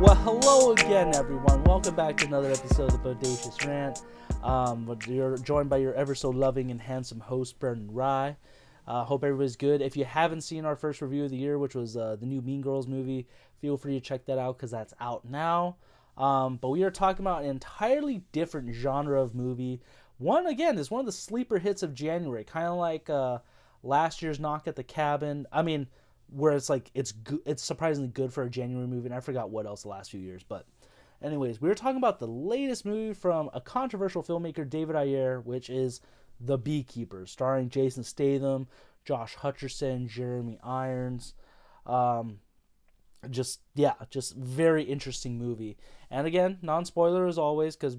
Well, hello again, everyone. Welcome back to another episode of the Bodacious Rant. You're joined by your ever so loving and handsome host, Brendan Rye. Hope everybody's good. If you haven't seen our first review of the year, which was the new Mean Girls movie, feel free to check that out because that's out now. But we are talking about an entirely different genre of movie. One, again, is one of the sleeper hits of January, kind of like last year's Knock at the Cabin. I mean, where it's like it's surprisingly good for a January movie, and I forgot what else the last few years. But anyways, we were talking about the latest movie from a controversial filmmaker, David Ayer, which is The Beekeeper, starring Jason Statham, Josh Hutcherson, Jeremy Irons. Just very interesting movie. And again, non-spoiler as always, because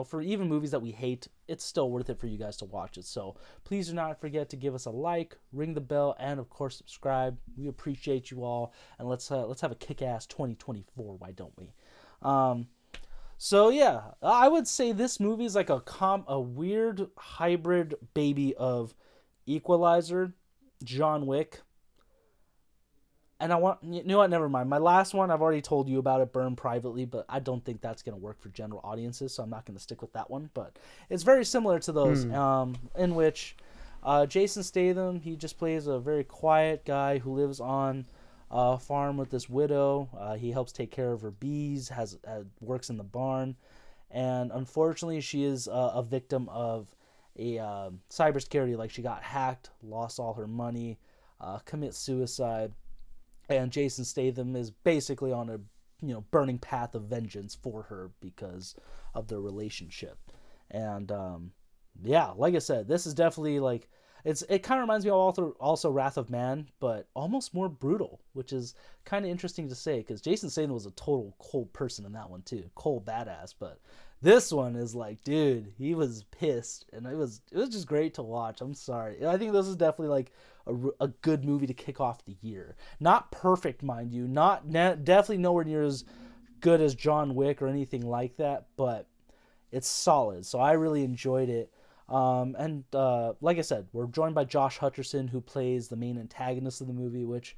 for even movies that we hate, it's still worth it for you guys to watch it. So please do not forget to give us a like, ring the bell, and of course subscribe. We appreciate you all, and let's have a kick-ass 2024. Why don't we? So yeah, I would say this movie is like a weird hybrid baby of Equalizer, John Wick. And you know what, never mind. My last one, I've already told you about it, burned privately, but I don't think that's going to work for general audiences, so I'm not going to stick with that one. But it's very similar to those, in which Jason Statham, he just plays a very quiet guy who lives on a farm with this widow. He helps take care of her bees, works in the barn, and unfortunately she is a victim of a cybersecurity, like she got hacked, lost all her money, commits suicide. And Jason Statham is basically on a burning path of vengeance for her because of their relationship. And like I said, this is definitely like it kind of reminds me of also Wrath of Man, but almost more brutal, which is kind of interesting to say because Jason Statham was a total cold person in that one too, cold badass. But this one is like, dude, he was pissed, and it was just great to watch. I'm sorry, I think this is definitely like a good movie to kick off the year. Not perfect, mind you, definitely nowhere near as good as John Wick or anything like that, but it's solid. So I really enjoyed it. And like I said, we're joined by Josh Hutcherson, who plays the main antagonist of the movie, which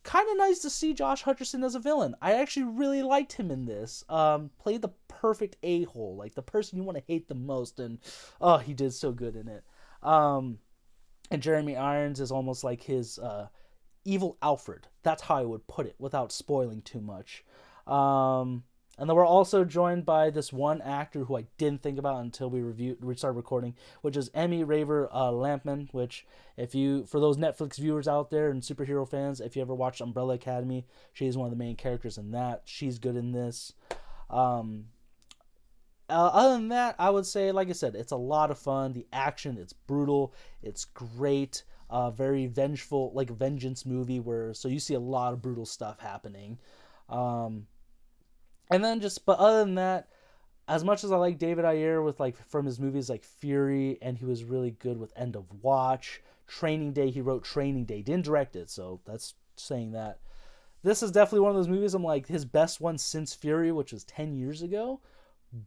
kind of nice to see Josh Hutcherson as a villain. I actually really liked him in this. Played the perfect a-hole, like the person you want to hate the most, and he did so good in it. And Jeremy Irons is almost like his evil Alfred. That's how I would put it without spoiling too much. And then we're also joined by this one actor who I didn't think about until we started recording, which is Emmy Raver Lampman. Which, for those Netflix viewers out there and superhero fans, if you ever watched Umbrella Academy, she's one of the main characters in that. She's good in this. Other than that, I would say, like I said, it's a lot of fun. The action, it's brutal, it's great. Very vengeful, like a vengeance movie so you see a lot of brutal stuff happening. But other than that, as much as I like David Ayer from his movies like Fury, and he was really good with End of Watch, Training Day, he wrote Training Day, didn't direct it, so that's saying that. This is definitely one of those movies I'm like his best one since Fury, which was 10 years ago,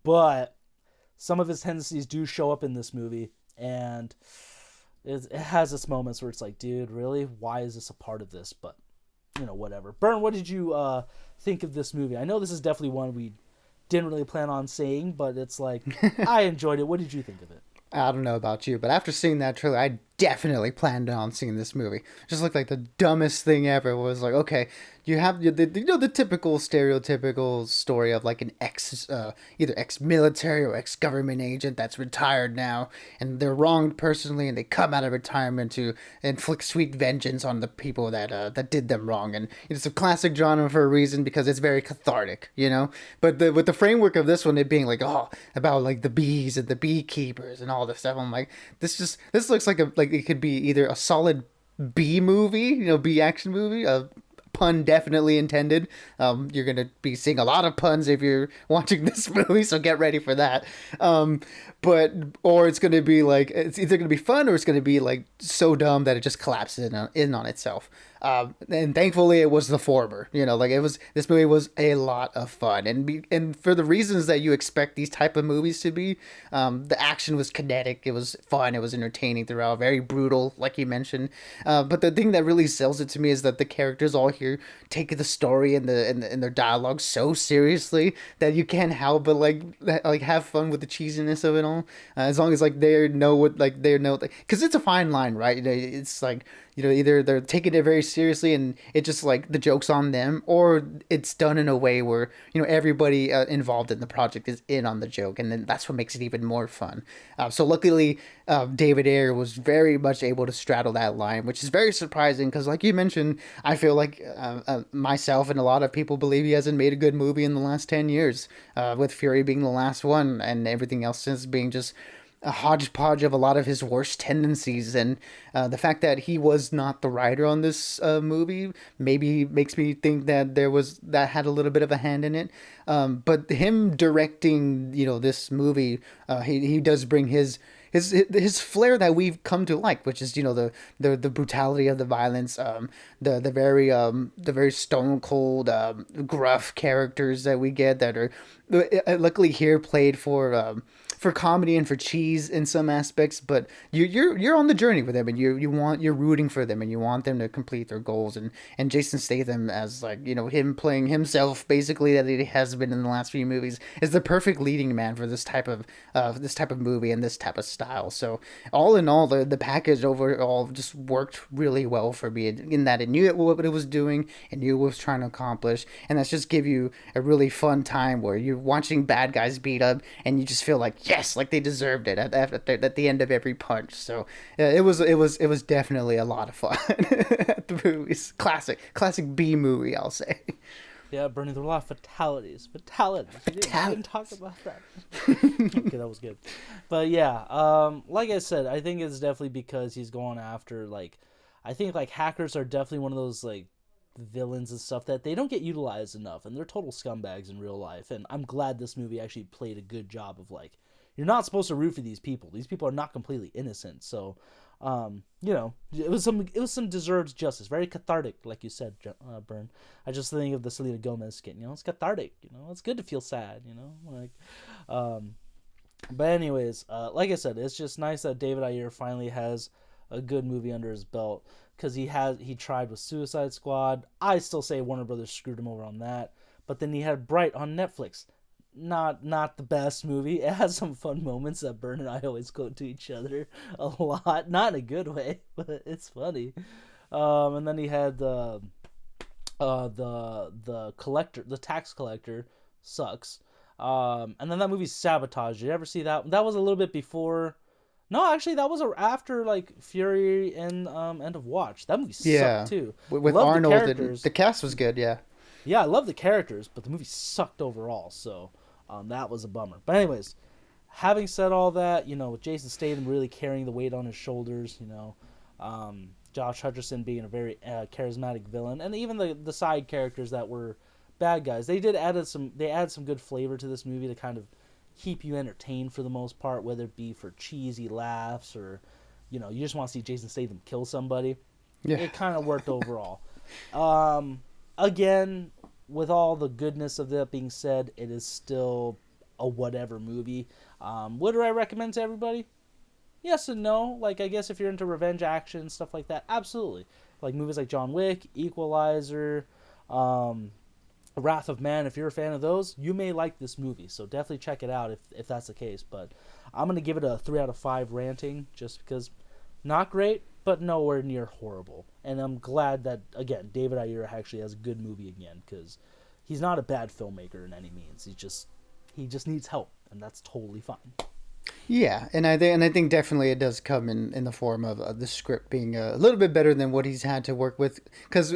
but some of his tendencies do show up in this movie, and it has its moments where it's like, dude, really? Why is this a part of this? But whatever. Bern, what did you think of this movie? I know this is definitely one we didn't really plan on saying, but it's like, I enjoyed it. What did you think of it? I don't know about you, but after seeing that trailer, I definitely planned on seeing this movie. Just looked like the dumbest thing ever. It was like, okay, you have the typical stereotypical story of like an either ex-military or ex-government agent that's retired now, and they're wronged personally, and they come out of retirement to inflict sweet vengeance on the people that did them wrong. And it's a classic genre for a reason because it's very cathartic, But with the framework of this one, it being like, about like the bees and the beekeepers and all this stuff, I'm like, this looks like it could be either a solid B movie, B action movie, pun definitely intended. You're gonna be seeing a lot of puns if you're watching this movie, so get ready for that. Or it's gonna be like, it's either gonna be fun or it's gonna be like so dumb that it just collapses in on itself. And thankfully it was the former. This movie was a lot of fun, and for the reasons that you expect these type of movies to be. The action was kinetic, it was fun, it was entertaining throughout, very brutal, like you mentioned. But the thing that really sells it to me is that the characters all here they're taking the story and their dialogue so seriously that you can't help but like have fun with the cheesiness of it all. As long as like they know, because it's a fine line, right? It's like, either they're taking it very seriously and it just like the joke's on them, or it's done in a way where everybody involved in the project is in on the joke, and then that's what makes it even more fun. So luckily, David Ayer was very much able to straddle that line, which is very surprising because, like you mentioned, I feel like myself and a lot of people believe he hasn't made a good movie in the last 10 years, with Fury being the last one and everything else since being just a hodgepodge of a lot of his worst tendencies. And the fact that he was not the writer on this movie maybe makes me think that that had a little bit of a hand in it. But him directing, this movie, he does bring his flair that we've come to like, which is the brutality of the violence, the very stone cold, gruff characters that we get that are luckily here played for comedy and for cheese in some aspects, but you're on the journey with them, and you're rooting for them, and you want them to complete their goals. And Jason Statham, as like him playing himself basically, that he has been in the last few movies, is the perfect leading man for this type of movie and this type of style. So all in all, the package overall just worked really well for me, in that it knew what it was doing and knew what it was trying to accomplish, and that's just give you a really fun time where you're watching bad guys beat up and you just feel like, yes, like they deserved it at the end of every punch. So it was definitely a lot of fun at the movies. Classic B movie, I'll say. Yeah, Bernie, there were a lot of fatalities. We didn't talk about that. Okay, that was good. But yeah, like I said, I think it's definitely because he's going after, like, I think like hackers are definitely one of those like villains and stuff that they don't get utilized enough, and they're total scumbags in real life. And I'm glad this movie actually played a good job of, like, you're not supposed to root for these people. These people are not completely innocent. So, it was some deserved justice. Very cathartic, like you said, Bern. I just think of the Selena Gomez skit. It's cathartic. It's good to feel sad. But anyways, like I said, it's just nice that David Ayer finally has a good movie under his belt, because he tried with Suicide Squad. I still say Warner Brothers screwed him over on that. But then he had Bright on Netflix. Not the best movie. It has some fun moments that Bern and I always quote to each other a lot. Not in a good way, but it's funny. And then he had the collector, the tax collector, sucks. And then that movie Sabotage. Did you ever see that? That was a little bit before. No, actually, that was after like Fury and End of Watch. That movie sucked too. With Arnold, the cast was good. Yeah, I love the characters, but the movie sucked overall. So that was a bummer. But anyways, having said all that, with Jason Statham really carrying the weight on his shoulders, Josh Hutcherson being a very charismatic villain, and even the side characters that were bad guys, they added some good flavor to this movie to kind of keep you entertained for the most part, whether it be for cheesy laughs or, you just want to see Jason Statham kill somebody. Yeah. It kind of worked overall. Again, with all the goodness of that being said, it is still a whatever movie. Would I recommend to everybody? Yes and no. Like, I guess if you're into revenge action, stuff like that, absolutely. Like movies like John Wick, Equalizer, Wrath of Man, if you're a fan of those, you may like this movie. So definitely check it out if that's the case. But I'm going to give it a 3 out of 5 ranting, just because not great, but nowhere near horrible. And I'm glad that, again, David Ayer actually has a good movie again, because he's not a bad filmmaker in any means. He just needs help, and that's totally fine. Yeah, and I think definitely it does come in the form of the script being a little bit better than what he's had to work with. Because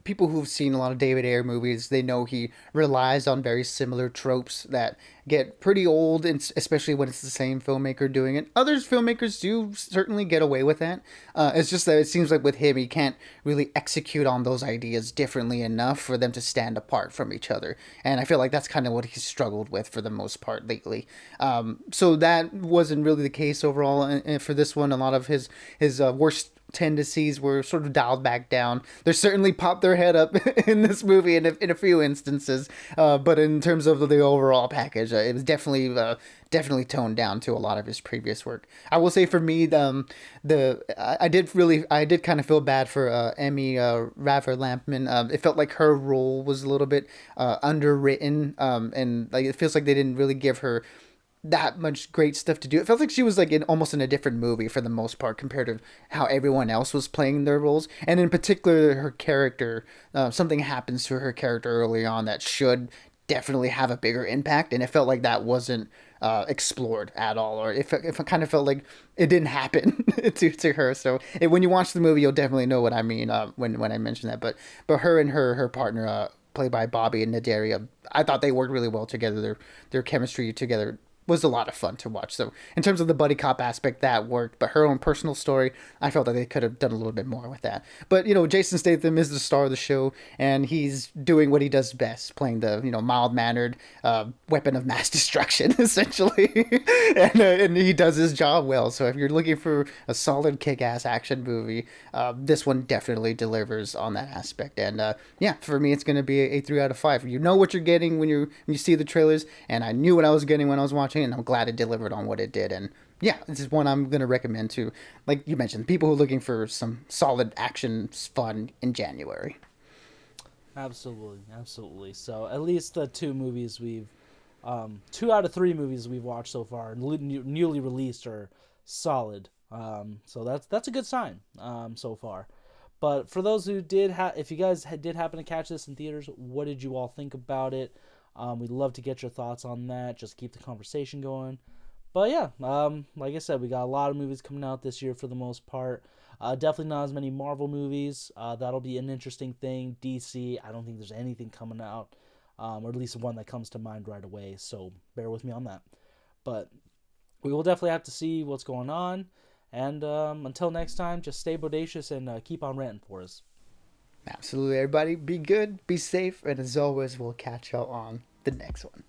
people who've seen a lot of David Ayer movies, they know he relies on very similar tropes that get pretty old, and especially when it's the same filmmaker doing it. Other filmmakers do certainly get away with that. It's just that it seems like with him, he can't really execute on those ideas differently enough for them to stand apart from each other. And I feel like that's kind of what he's struggled with for the most part lately. So that wasn't really the case overall for this one. A lot of his worst tendencies were sort of dialed back down. They certainly popped their head up in this movie in a few instances, but in terms of the overall package, it was definitely toned down to a lot of his previous work. I will say for me, I did kind of feel bad for Emmy Raver Lampman. It felt like her role was a little bit underwritten, and like it feels like they didn't really give her that much great stuff to do. It felt like she was like almost in a different movie for the most part compared to how everyone else was playing their roles. And in particular, her character, something happens to her character early on that should definitely have a bigger impact. And it felt like that wasn't explored at all, or if it kind of felt like it didn't happen to her. So when you watch the movie, you'll definitely know what I mean when I mention that. But her and her partner, played by Bobby and Nadaria, I thought they worked really well together. Their chemistry together was a lot of fun to watch. So in terms of the buddy cop aspect, that worked. But her own personal story, I felt that they could have done a little bit more with that. But Jason Statham is the star of the show, and he's doing what he does best, playing the mild mannered weapon of mass destruction, essentially, and he does his job well. So if you're looking for a solid kick ass action movie, this one definitely delivers on that aspect. And yeah, for me, it's going to be a 3 out of 5. You know what you're getting when you see the trailers, and I knew what I was getting when I was watching, and I'm glad it delivered on what it did. And yeah, this is one I'm going to recommend to, like you mentioned, people who are looking for some solid action fun in January. Absolutely. So at least the 2 out of 3 movies we've watched so far, newly released, are solid. So that's a good sign so far. But for those who if you guys did happen to catch this in theaters, what did you all think about it? We'd love to get your thoughts on that. Just keep the conversation going. But yeah, like I said, we got a lot of movies coming out this year for the most part. Definitely not as many Marvel movies. That'll be an interesting thing. DC, I don't think there's anything coming out, or at least one that comes to mind right away. So bear with me on that. But we will definitely have to see what's going on. And until next time, just stay bodacious and keep on ranting for us. Absolutely, everybody. Be good, be safe, and as always, we'll catch y'all on the next one.